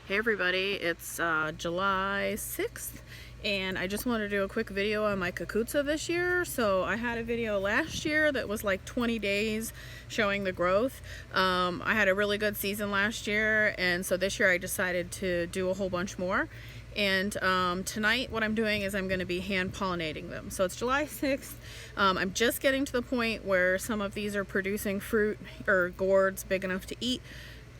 Hey everybody, it's July 6th and I just wanted to do a quick video on my Cucuzza this year. So I had a video last year that was like 20 days showing the growth. I had a really good season last year, and so this year I decided to do a whole bunch more. And tonight what I'm doing is I'm going to be hand pollinating them. So it's July 6th. I'm just getting to the point where some of these are producing fruit or gourds big enough to eat.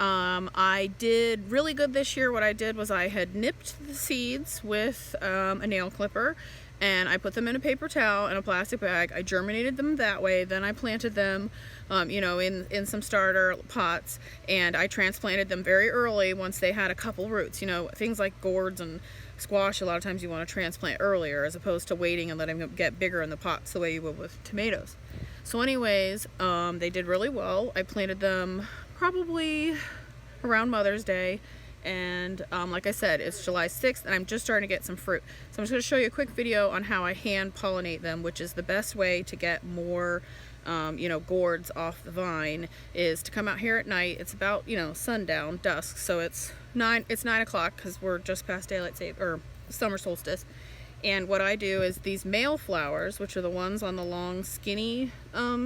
I did really good this year. What I did was I had nipped the seeds with a nail clipper, and I put them in a paper towel and a plastic bag. I germinated them that way. Then I planted them in some starter pots, and I transplanted them very early once they had a couple roots. Things like gourds and squash, a lot of times you want to transplant earlier as opposed to waiting and letting them get bigger in the pots the way you would with tomatoes. So anyways, they did really well. I planted them probably around Mother's Day, and like I said, it's July 6th and I'm just starting to get some fruit. So I'm just going to show you a quick video on how I hand pollinate them, which is the best way to get more gourds off the vine, is to come out here at night. It's about sundown, dusk, so it's 9 o'clock because we're just past daylight saving or summer solstice. And what I do is these male flowers, which are the ones on the long skinny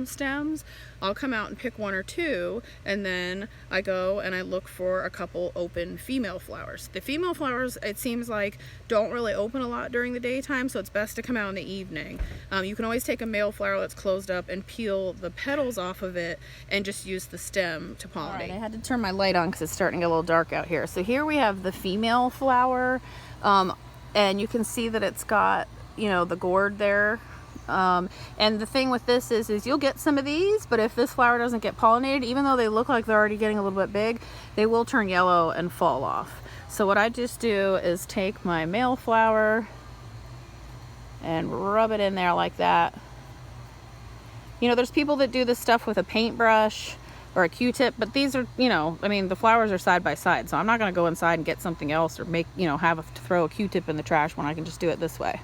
stems, I'll come out and pick one or two, and then I go and I look for a couple open female flowers. The female flowers, it seems like, don't really open a lot during the daytime, so it's best to come out in the evening. You can always take a male flower that's closed up and peel the petals off of it and just use the stem to pollinate. All right, I had to turn my light on because it's starting to get a little dark out here. So here we have the female flower. And you can see that it's got, the gourd there. And the thing with this is you'll get some of these, but if this flower doesn't get pollinated, even though they look like they're already getting a little bit big, they will turn yellow and fall off. So what I just do is take my male flower and rub it in there like that. There's people that do this stuff with a paintbrush or a Q-tip, but these are, the flowers are side by side, so I'm not going to go inside and get something else or make, throw a Q-tip in the trash when I can just do it this way.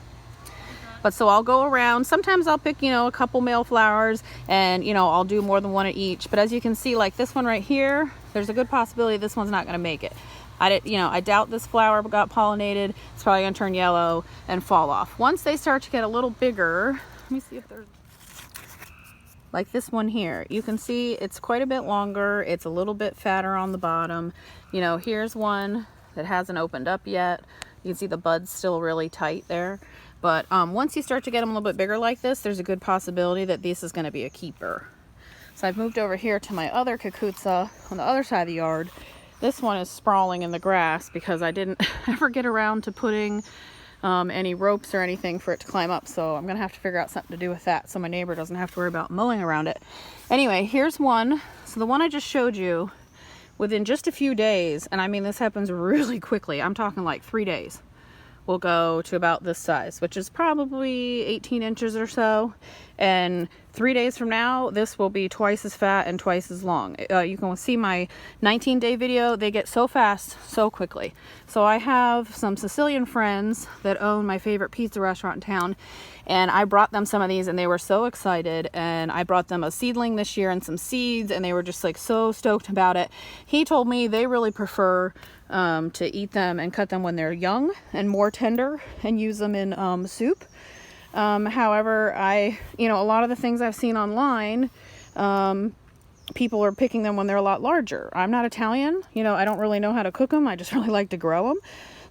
But so I'll go around. Sometimes I'll pick, a couple male flowers, and, I'll do more than one at each. But as you can see, like this one right here, there's a good possibility this one's not going to make it. I doubt this flower got pollinated. It's probably going to turn yellow and fall off. Once they start to get a little bigger, let me see if there's... like this one here, you can see it's quite a bit longer. It's a little bit fatter on the bottom. Here's one that hasn't opened up yet. You can see the bud's still really tight there. But once you start to get them a little bit bigger like this, there's a good possibility that this is going to be a keeper. So I've moved over here to my other Cucuzza on the other side of the yard. This one is sprawling in the grass because I didn't ever get around to putting any ropes or anything for it to climb up, so I'm gonna have to figure out something to do with that so my neighbor doesn't have to worry about mowing around it. Anyway, here's one. So the one I just showed you, within just a few days, and I mean this happens really quickly, I'm talking like 3 days, will go to about this size, which is probably 18 inches or so, and 3 days from now this will be twice as fat and twice as long. You can see my 19-day video. They get so fast so quickly. So I have some Sicilian friends that own my favorite pizza restaurant in town, and I brought them some of these and they were so excited, and I brought them a seedling this year and some seeds, and they were just like so stoked about it. He told me they really prefer to eat them and cut them when they're young and more tender and use them in soup. However, a lot of the things I've seen online, people are picking them when they're a lot larger. I'm not Italian, I don't really know how to cook them. I just really like to grow them.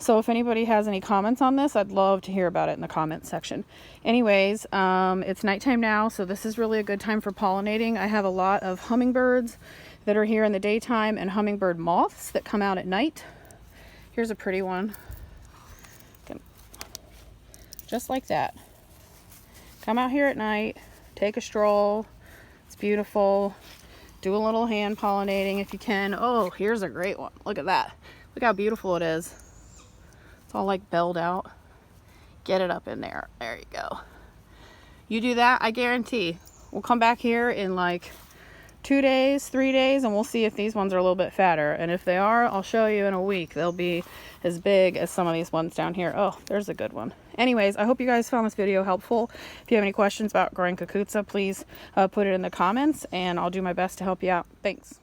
So if anybody has any comments on this, I'd love to hear about it in the comments section. Anyways, it's nighttime now, so this is really a good time for pollinating. I have a lot of hummingbirds that are here in the daytime and hummingbird moths that come out at night. Here's a pretty one. Just like that. Come out here at night, take a stroll. It's beautiful. Do a little hand pollinating if you can. Oh, here's a great one. Look at that. Look how beautiful it is. It's all like belled out. Get it up in there. There you go. You do that, I guarantee we'll come back here in like 2 days, 3 days, and we'll see if these ones are a little bit fatter. And if they are, I'll show you in a week. They'll be as big as some of these ones down here. Oh, there's a good one. Anyways, I hope you guys found this video helpful. If you have any questions about growing Cucuzza, please put it in the comments, and I'll do my best to help you out. Thanks.